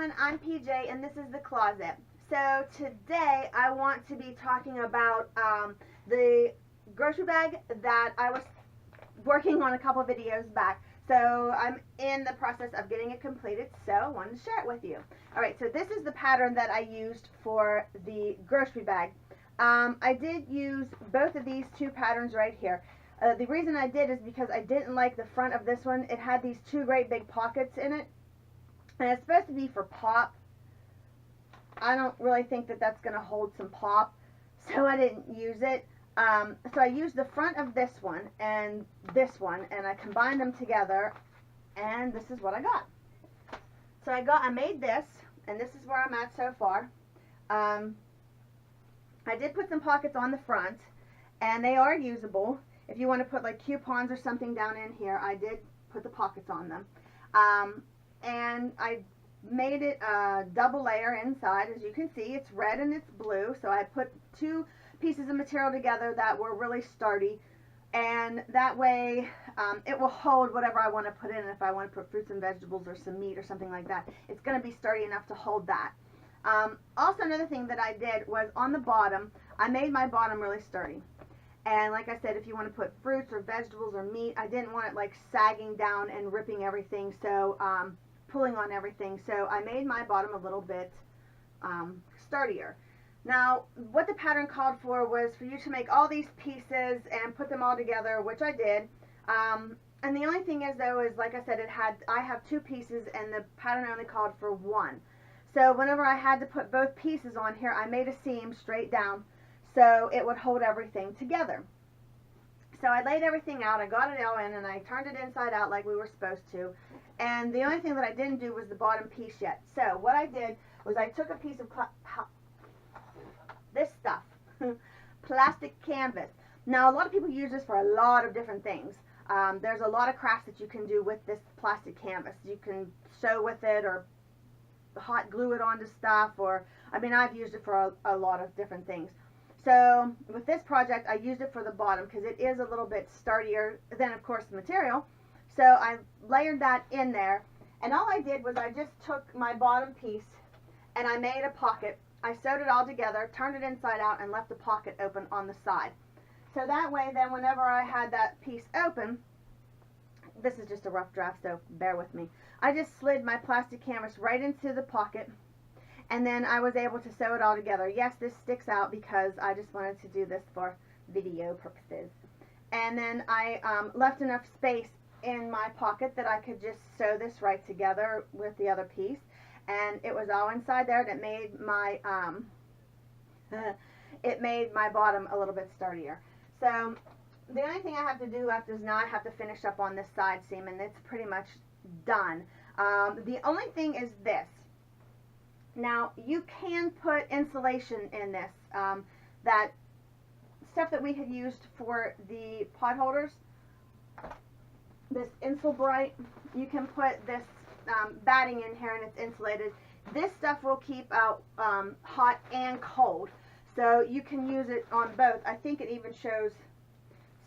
everyone, I'm PJ and this is The Closet. So today I want to be talking about the grocery bag that I was working on a couple videos back. So I'm in the process of getting it completed, so I wanted to share it with you. Alright, so this is the pattern that I used for the grocery bag. I did use both of these two patterns right here. The reason I did is because I didn't like the front of this one. It had these two great big pockets in it. And it's supposed to be for pop. I don't really think that that's going to hold some pop, so I didn't use it. So I used the front of this one, and I combined them together, and this is what I got. So I made this, and this is where I'm at so far. I did put some pockets on the front, and they are usable. If you want to put like coupons or something down in here, I did put the pockets on them. And I made it a double layer inside. As you can see, it's red and it's blue, so I put two pieces of material together that were really sturdy, and that way it will hold whatever I want to put in. If I want to put fruits and vegetables or some meat or something like that, it's going to be sturdy enough to hold that. Also, another thing that I did was on the bottom, I made my bottom really sturdy. And like I said, if you want to put fruits or vegetables or meat, I didn't want it like sagging down and ripping everything, so pulling on everything. So I made my bottom a little bit sturdier. Now, what the pattern called for was for you to make all these pieces and put them all together, which I did. And the only thing is, though, is like I said, I have two pieces, and the pattern only called for one. So whenever I had to put both pieces on here, I made a seam straight down so it would hold everything together. So I laid everything out, I got it all in, and I turned it inside out like we were supposed to. And the only thing that I didn't do was the bottom piece yet. So what I did was I took a piece of this stuff, plastic canvas. Now, a lot of people use this for a lot of different things. There's a lot of crafts that you can do with this plastic canvas. You can sew with it or hot glue it onto stuff, or, I mean, I've used it for a lot of different things. So with this project, I used it for the bottom because it is a little bit sturdier than, of course, the material. So I layered that in there, and all I did was I just took my bottom piece and I made a pocket. I sewed it all together, turned it inside out, and left the pocket open on the side. So that way, then whenever I had that piece open, this is just a rough draft, so bear with me. I just slid my plastic canvas right into the pocket, and then I was able to sew it all together. Yes, this sticks out because I just wanted to do this for video purposes. And then I left enough space in my pocket that I could just sew this right together with the other piece. And it was all inside there, and it made my bottom a little bit sturdier. So the only thing I have to do left is now I have to finish up on this side seam, and it's pretty much done. The only thing is this. Now, you can put insulation in this. That stuff that we had used for the pot holders, this Insulbrite, you can put this batting in here and it's insulated. This stuff will keep out hot and cold. So you can use it on both. I think it even shows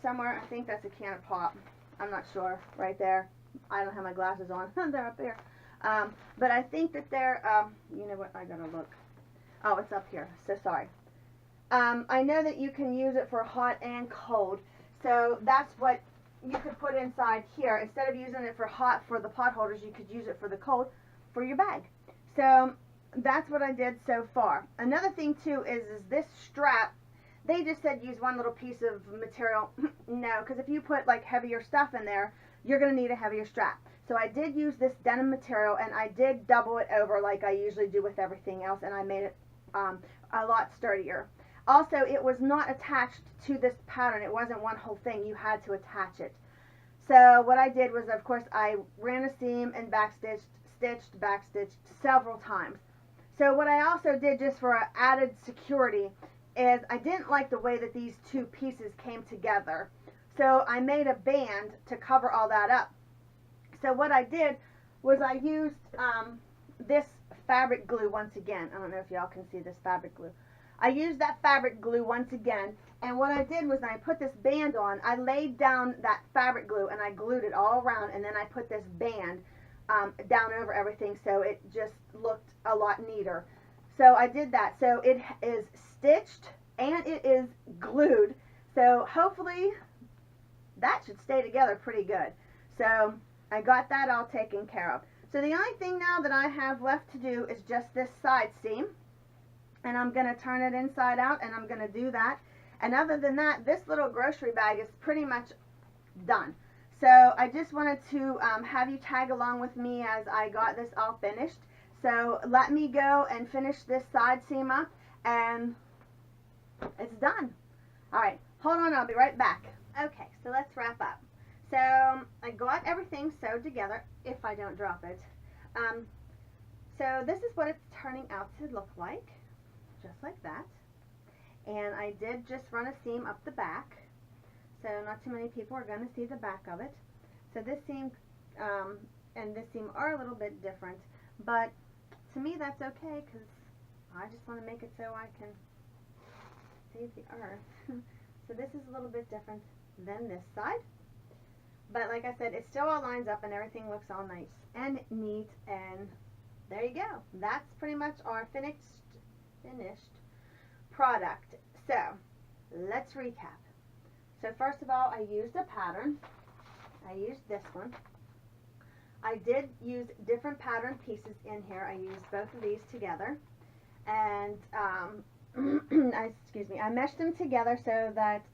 somewhere, I think that's a can of pop. I'm not sure, right there. I don't have my glasses on. They're up there. But I think that they're, you know what, I gotta look. Oh, it's up here, so sorry. I know that you can use it for hot and cold, so that's what you could put inside here. Instead of using it for hot for the pot holders, you could use it for the cold for your bag. So that's what I did so far. Another thing too is this strap. They just said use one little piece of material. No, because if you put like heavier stuff in there, you're going to need a heavier strap. So I did use this denim material, and I did double it over like I usually do with everything else, and I made it a lot sturdier. Also, it was not attached to this pattern. It wasn't one whole thing. You had to attach it. So what I did was, of course, I ran a seam and backstitched, stitched, backstitched several times. So what I also did, just for added security, is I didn't like the way that these two pieces came together. So I made a band to cover all that up. So what I did was I used this fabric glue once again. I don't know if y'all can see this fabric glue. I used that fabric glue once again, and what I did was I put this band on. I laid down that fabric glue and I glued it all around, and then I put this band down over everything, so it just looked a lot neater. So I did that. So it is stitched and it is glued. So hopefully that should stay together pretty good. So I got that all taken care of. So the only thing now that I have left to do is just this side seam. And I'm going to turn it inside out, and I'm going to do that. And other than that, this little grocery bag is pretty much done. So I just wanted to have you tag along with me as I got this all finished. So let me go and finish this side seam up, and it's done. All right, hold on, I'll be right back. Okay, so let's wrap up. So I got everything sewed together, if I don't drop it. So this is what it's turning out to look like, just like that. And I did just run a seam up the back, so not too many people are going to see the back of it. So this seam and this seam are a little bit different, but to me that's okay because I just want to make it so I can save the earth. So this is a little bit different than this side, but like I said, it still all lines up and everything looks all nice and neat, and there you go. That's pretty much our finished product. So let's recap. So first of all, I used a pattern. I used this one. I did use different pattern pieces in here. I used both of these together, and I meshed them together so that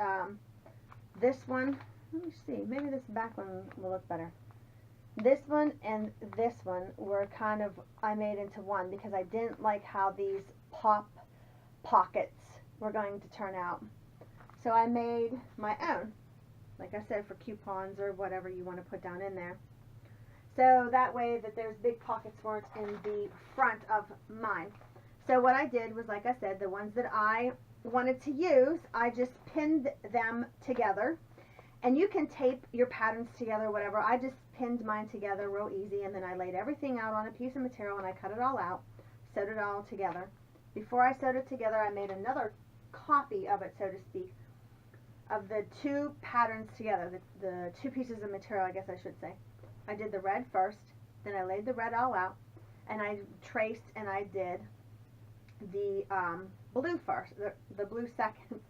this one, let me see, maybe this back one will look better. This one and this one were kind of, I made into one because I didn't like how these pop pockets were going to turn out. So I made my own, like I said, for coupons or whatever you want to put down in there. So that way that those big pockets weren't in the front of mine. So what I did was, like I said, the ones that I wanted to use, I just pinned them together. And you can tape your patterns together, whatever. I just pinned mine together real easy, and then I laid everything out on a piece of material and I cut it all out, sewed it all together. Before I sewed it together, I made another copy of it, so to speak, of the two patterns together, the two pieces of material, I guess I should say. I did the red first, then I laid the red all out, and I traced and I did the blue first, the blue second.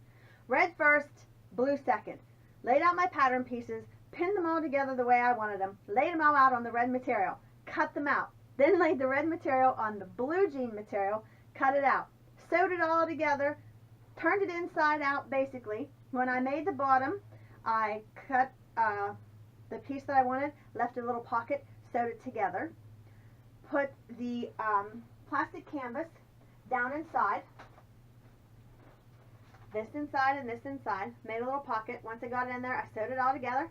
Red first, blue second. Laid out my pattern pieces, pinned them all together the way I wanted them, laid them all out on the red material, cut them out, then laid the red material on the blue jean material, cut it out, sewed it all together, turned it inside out basically. When I made the bottom, I cut the piece that I wanted, left a little pocket, sewed it together, put the plastic canvas down inside, this inside and this inside, made a little pocket. Once I got it in there, I sewed it all together,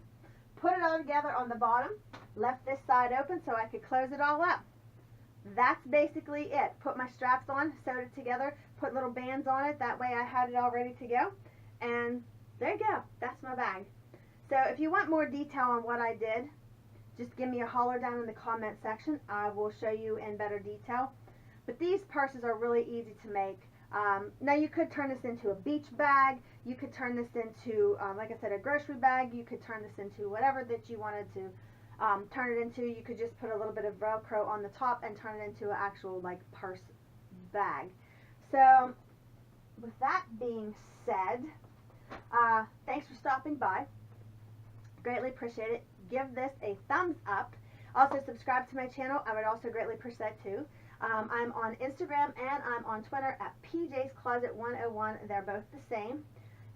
put it all together on the bottom, left this side open so I could close it all up. That's basically it. Put my straps on, sewed it together, put little bands on it, that way I had it all ready to go, and there you go. That's my bag. So if you want more detail on what I did, just give me a holler down in the comment section. I will show you in better detail. But these purses are really easy to make. Now you could turn this into a beach bag, you could turn this into, like I said, a grocery bag, you could turn this into whatever that you wanted to turn it into. You could just put a little bit of Velcro on the top and turn it into an actual like purse bag. So with that being said, thanks for stopping by. Greatly appreciate it. Give this a thumbs up. Also subscribe to my channel. I would also greatly appreciate that too. I'm on Instagram and I'm on Twitter at PJ's Closet 101. They're both the same.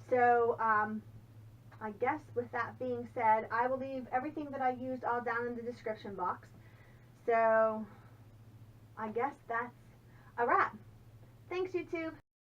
So I guess with that being said, I will leave everything that I used all down in the description box. So I guess that's a wrap. Thanks, YouTube.